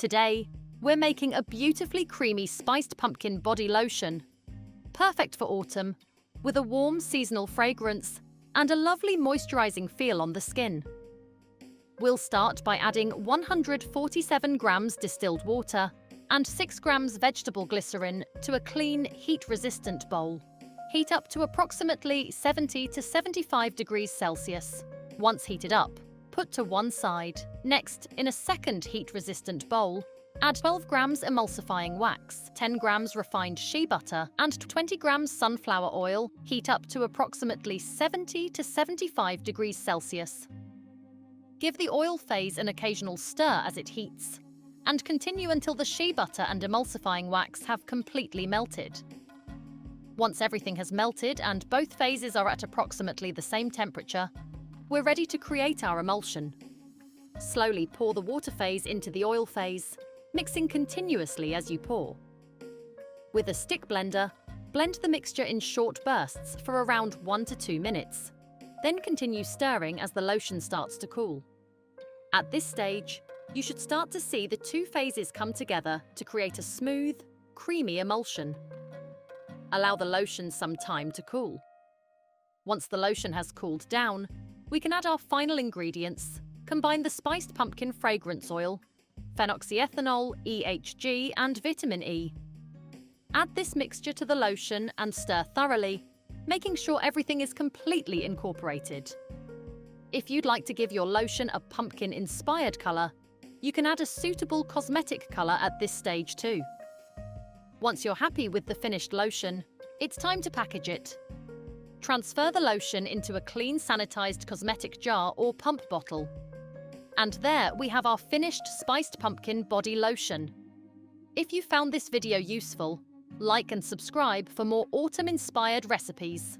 Today, we're making a beautifully creamy spiced pumpkin body lotion. Perfect for autumn, with a warm seasonal fragrance and a lovely moisturizing feel on the skin. We'll start by adding 147 grams distilled water and 6 grams vegetable glycerin to a clean, heat-resistant bowl. Heat up to approximately 70 to 75 degrees Celsius. Once heated up, put to one side. Next, in a second heat-resistant bowl, add 12 grams emulsifying wax, 10 grams refined shea butter, and 20 grams sunflower oil. Heat up to approximately 70 to 75 degrees Celsius. Give the oil phase an occasional stir as it heats, and continue until the shea butter and emulsifying wax have completely melted. Once everything has melted and both phases are at approximately the same temperature, we're ready to create our emulsion. Slowly pour the water phase into the oil phase, mixing continuously as you pour. With a stick blender, blend the mixture in short bursts for around 1 to 2 minutes. Then continue stirring as the lotion starts to cool. At this stage, you should start to see the two phases come together to create a smooth, creamy emulsion. Allow the lotion some time to cool. Once the lotion has cooled down, we can add our final ingredients. Combine the spiced pumpkin fragrance oil, phenoxyethanol, EHG, and vitamin E. Add this mixture to the lotion and stir thoroughly, making sure everything is completely incorporated. If you'd like to give your lotion a pumpkin-inspired color, you can add a suitable cosmetic color at this stage too. Once you're happy with the finished lotion, it's time to package it. Transfer the lotion into a clean sanitized cosmetic jar or pump bottle. And there we have our finished spiced pumpkin body lotion. If you found this video useful, like and subscribe for more autumn-inspired recipes.